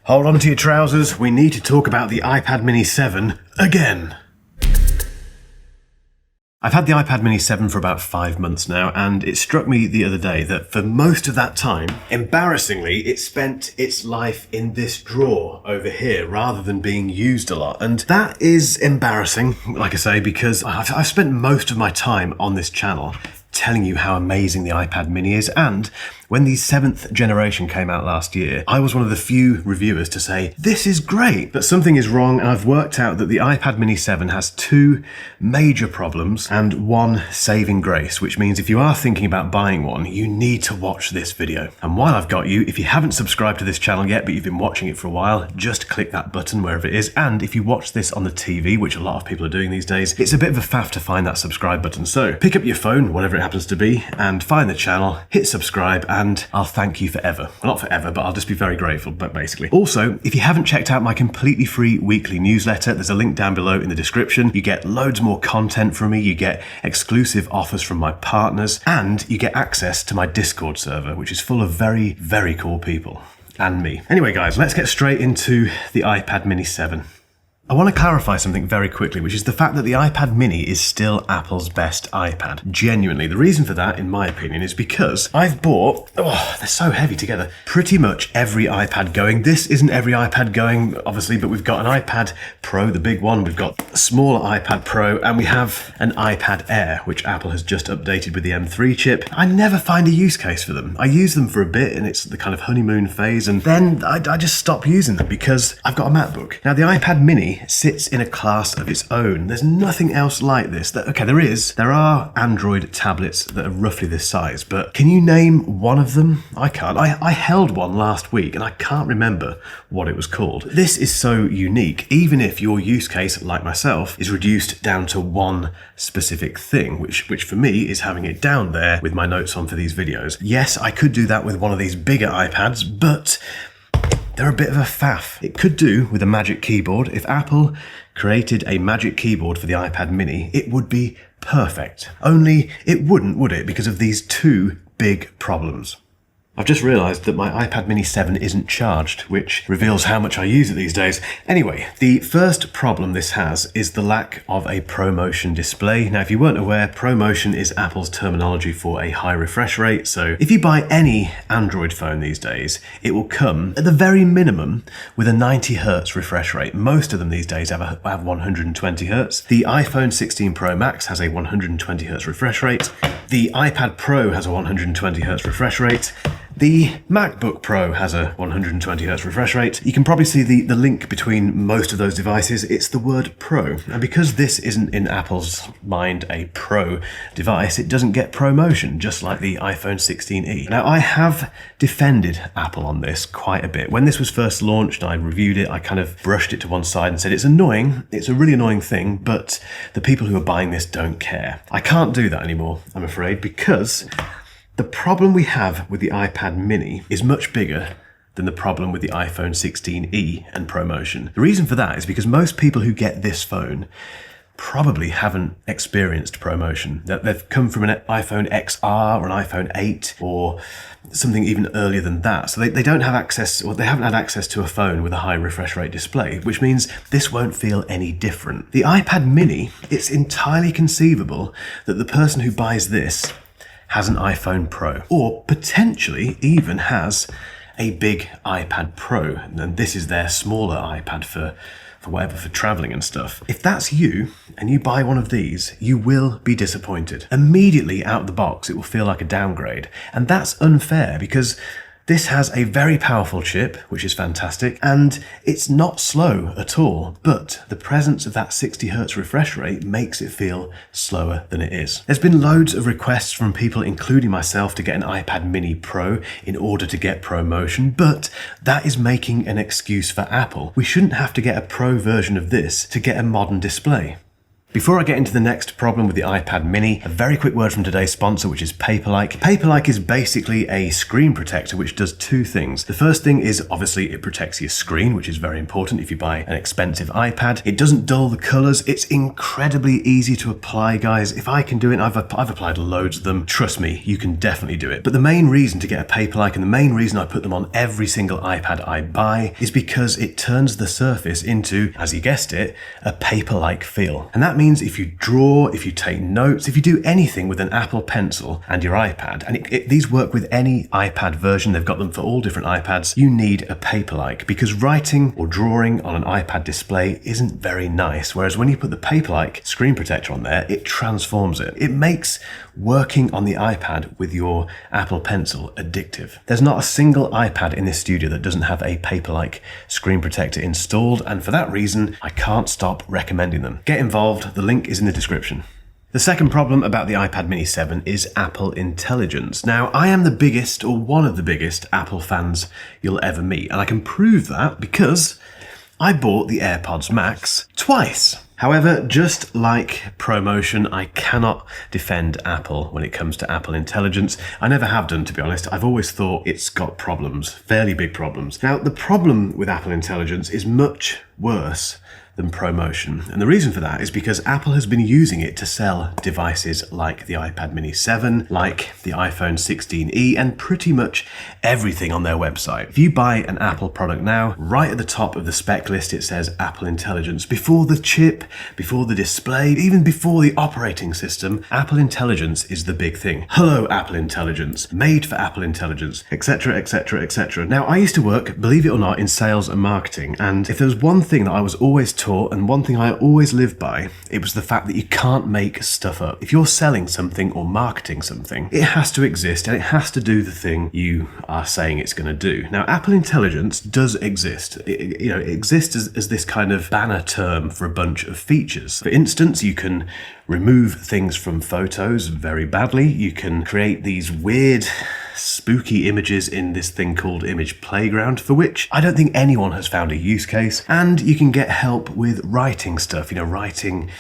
Hold on to your trousers, we need to talk about the iPad Mini 7 again. I've had the iPad Mini 7 for about 5 months now, and it struck me the other day that for most of that time, embarrassingly, it spent its life in this drawer over here rather than being used a lot. And that is embarrassing, like I say, because I've spent most of my time on this channel telling you how amazing the iPad Mini is, and when the 7th generation came out last year, I was one of the few reviewers to say, this is great, but something is wrong, and I've worked out that the iPad Mini 7 has 2 major problems and 1 saving grace, which means if you are thinking about buying one, you need to watch this video. And while I've got you, if you haven't subscribed to this channel yet, but you've been watching it for a while, just click that button wherever it is, and if you watch this on the TV, which a lot of people are doing these days, it's a bit of a faff to find that subscribe button. So pick up your phone, whatever it happens to be, and find the channel, hit subscribe, and I'll thank you forever. Well, not forever, but I'll just be very grateful, but basically. Also, if you haven't checked out my completely free weekly newsletter, there's a link down below in the description. You get loads more content from me, you get exclusive offers from my partners, and you get access to my Discord server, which is full of very, very cool people. And me. Anyway, guys, let's get straight into the iPad Mini 7. I want to clarify something very quickly, which is the fact that the iPad Mini is still Apple's best iPad. Genuinely. The reason for that, in my opinion, is because I've bought, they're so heavy together, pretty much every iPad going. This isn't every iPad going, obviously, but we've got an iPad Pro, the big one, we've got a smaller iPad Pro, and we have an iPad Air, which Apple has just updated with the M3 chip. I never find a use case for them. I use them for a bit, and it's the kind of honeymoon phase, and then I just stop using them because I've got a MacBook. Now, the iPad Mini sits in a class of its own. There's nothing else like this. There are Android tablets that are roughly this size, but can you name one of them? I can't. I held one last week and I can't remember what it was called. This is so unique, even if your use case, like myself, is reduced down to one specific thing, which for me is having it down there with my notes on for these videos. Yes, I could do that with one of these bigger iPads, but they're a bit of a faff. It could do with a magic keyboard. If Apple created a magic keyboard for the iPad Mini, it would be perfect. Only it wouldn't, would it? Because of these 2 big problems. I've just realised that my iPad Mini 7 isn't charged, which reveals how much I use it these days. Anyway, the first problem this has is the lack of a ProMotion display. Now, if you weren't aware, ProMotion is Apple's terminology for a high refresh rate. So if you buy any Android phone these days, it will come, at the very minimum, with a 90 Hz refresh rate. Most of them these days have 120 Hz. The iPhone 16 Pro Max has a 120 Hz refresh rate. The iPad Pro has a 120 Hz refresh rate. The MacBook Pro has a 120 Hz refresh rate. You can probably see the link between most of those devices. It's the word Pro. And because this isn't in Apple's mind a Pro device, it doesn't get ProMotion, just like the iPhone 16e. Now, I have defended Apple on this quite a bit. When this was first launched, I reviewed it, I kind of brushed it to one side and said, it's annoying, it's a really annoying thing, but the people who are buying this don't care. I can't do that anymore, I'm afraid, because the problem we have with the iPad Mini is much bigger than the problem with the iPhone 16e and ProMotion. The reason for that is because most people who get this phone probably haven't experienced ProMotion. They've come from an iPhone XR or an iPhone 8 or something even earlier than that. So they don't have access, or they haven't had access to a phone with a high refresh rate display, which means this won't feel any different. The iPad Mini, it's entirely conceivable that the person who buys this has an iPhone Pro, or potentially even has a big iPad Pro, and this is their smaller iPad for traveling and stuff. If that's you, and you buy one of these, you will be disappointed. Immediately out of the box, it will feel like a downgrade, and that's unfair because this has a very powerful chip, which is fantastic, and it's not slow at all, but the presence of that 60 Hz refresh rate makes it feel slower than it is. There's been loads of requests from people, including myself, to get an iPad Mini Pro in order to get ProMotion, but that is making an excuse for Apple. We shouldn't have to get a Pro version of this to get a modern display. Before I get into the next problem with the iPad mini, a very quick word from today's sponsor, which is Paperlike. Paperlike is basically a screen protector which does two things. The first thing is obviously it protects your screen, which is very important if you buy an expensive iPad. It doesn't dull the colors. It's incredibly easy to apply, guys. If I can do it, I've applied loads of them. Trust me, you can definitely do it. But the main reason to get a Paperlike, and the main reason I put them on every single iPad I buy, is because it turns the surface into, as you guessed it, a paper-like feel. And that means if you draw, if you take notes, if you do anything with an Apple Pencil and your iPad, and these work with any iPad version, they've got them for all different iPads, you need a Paperlike, because writing or drawing on an iPad display isn't very nice, whereas when you put the Paperlike screen protector on there, it transforms it. It makes working on the iPad with your Apple Pencil addictive. There's not a single iPad in this studio that doesn't have a Paperlike screen protector installed, and for that reason, I can't stop recommending them. Get involved. The link is in the description. The second problem about the iPad mini 7 is Apple Intelligence. Now, I am the biggest, or one of the biggest, Apple fans you'll ever meet, and I can prove that because I bought the AirPods Max twice. However, just like ProMotion, I cannot defend Apple when it comes to Apple Intelligence. I never have done, to be honest. I've always thought it's got problems, fairly big problems. Now, the problem with Apple Intelligence is much worse than ProMotion. And the reason for that is because Apple has been using it to sell devices like the iPad mini 7, like the iPhone 16e, and pretty much everything on their website. If you buy an Apple product now, right at the top of the spec list it says Apple Intelligence. Before the chip, before the display, even before the operating system, Apple Intelligence is the big thing. Hello Apple Intelligence, made for Apple Intelligence, etc, etc, etc. Now, I used to work, believe it or not, in sales and marketing, and if there was one thing that I was always taught, and one thing I always lived by, it was the fact that you can't make stuff up. If you're selling something or marketing something, it has to exist and it has to do the thing you are saying it's going to do. Now, Apple Intelligence does exist. It exists as this kind of banner term for a bunch of features. For instance, you can remove things from photos very badly. You can create these weird, spooky images in this thing called Image Playground, for which I don't think anyone has found a use case. And you can get help with writing stuff, writing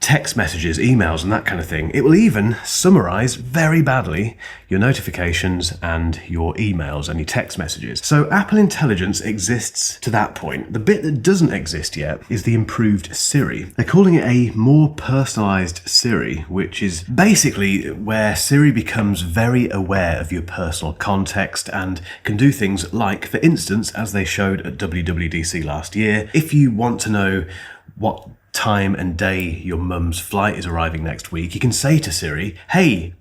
text messages, emails, and that kind of thing. It will even summarize very badly your notifications and your emails and your text messages. So Apple Intelligence exists to that point. The bit that doesn't exist yet is the improved Siri. They're calling it a more personalized Siri, which is basically where Siri becomes very aware of your personal context and can do things like, for instance, as they showed at WWDC last year, if you want to know what time and day your mum's flight is arriving next week, you can say to Siri, hey,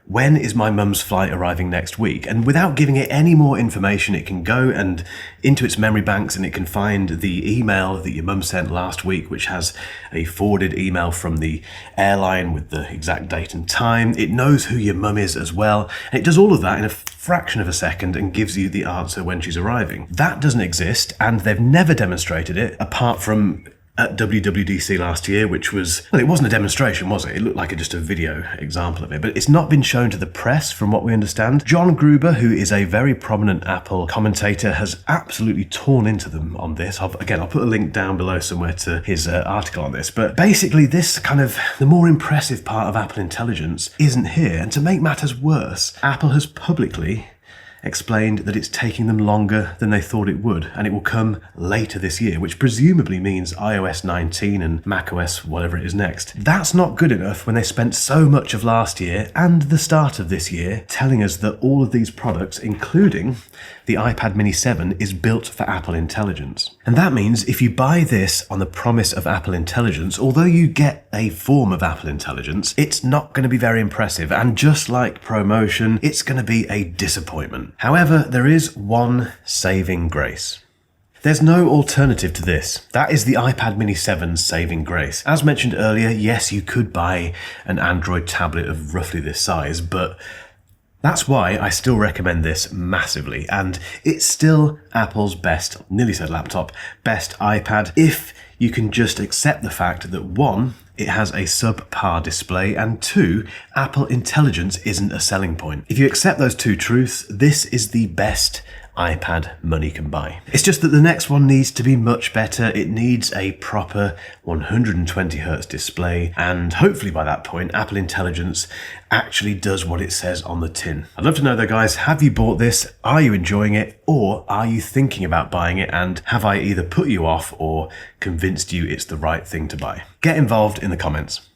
when is my mum's flight arriving next week? And without giving it any more information, it can go and into its memory banks and it can find the email that your mum sent last week, which has a forwarded email from the airline with the exact date and time. It knows who your mum is as well. And it does all of that in a fraction of a second and gives you the answer when she's arriving. That doesn't exist, and they've never demonstrated it apart from at WWDC last year, which was, well, it wasn't a demonstration, was it? It looked like just a video example of it, but it's not been shown to the press from what we understand. John Gruber, who is a very prominent Apple commentator, has absolutely torn into them on this. I'll put a link down below somewhere to his article on this, but basically this kind of, the more impressive part of Apple Intelligence isn't here, and to make matters worse, Apple has publicly explained that it's taking them longer than they thought it would, and it will come later this year, which presumably means iOS 19 and macOS whatever it is next. That's not good enough when they spent so much of last year and the start of this year telling us that all of these products, including the iPad mini 7, is built for Apple Intelligence. And that means if you buy this on the promise of Apple Intelligence, although you get a form of Apple Intelligence, it's not going to be very impressive, and just like ProMotion, it's going to be a disappointment. However, there is one saving grace. There's no alternative to this. That is the iPad mini 7's saving grace. As mentioned earlier, yes, you could buy an Android tablet of roughly this size, but that's why I still recommend this massively, and it's still Apple's best, nearly said laptop, best iPad, if you can just accept the fact that 1, it has a subpar display, and 2, Apple Intelligence isn't a selling point. If you accept those two truths, this is the best iPad money can buy. It's just that the next one needs to be much better. It needs a proper 120Hz display, and hopefully by that point Apple Intelligence actually does what it says on the tin. I'd love to know though, guys, have you bought this? Are you enjoying it? Or are you thinking about buying it, and have I either put you off or convinced you it's the right thing to buy? Get involved in the comments.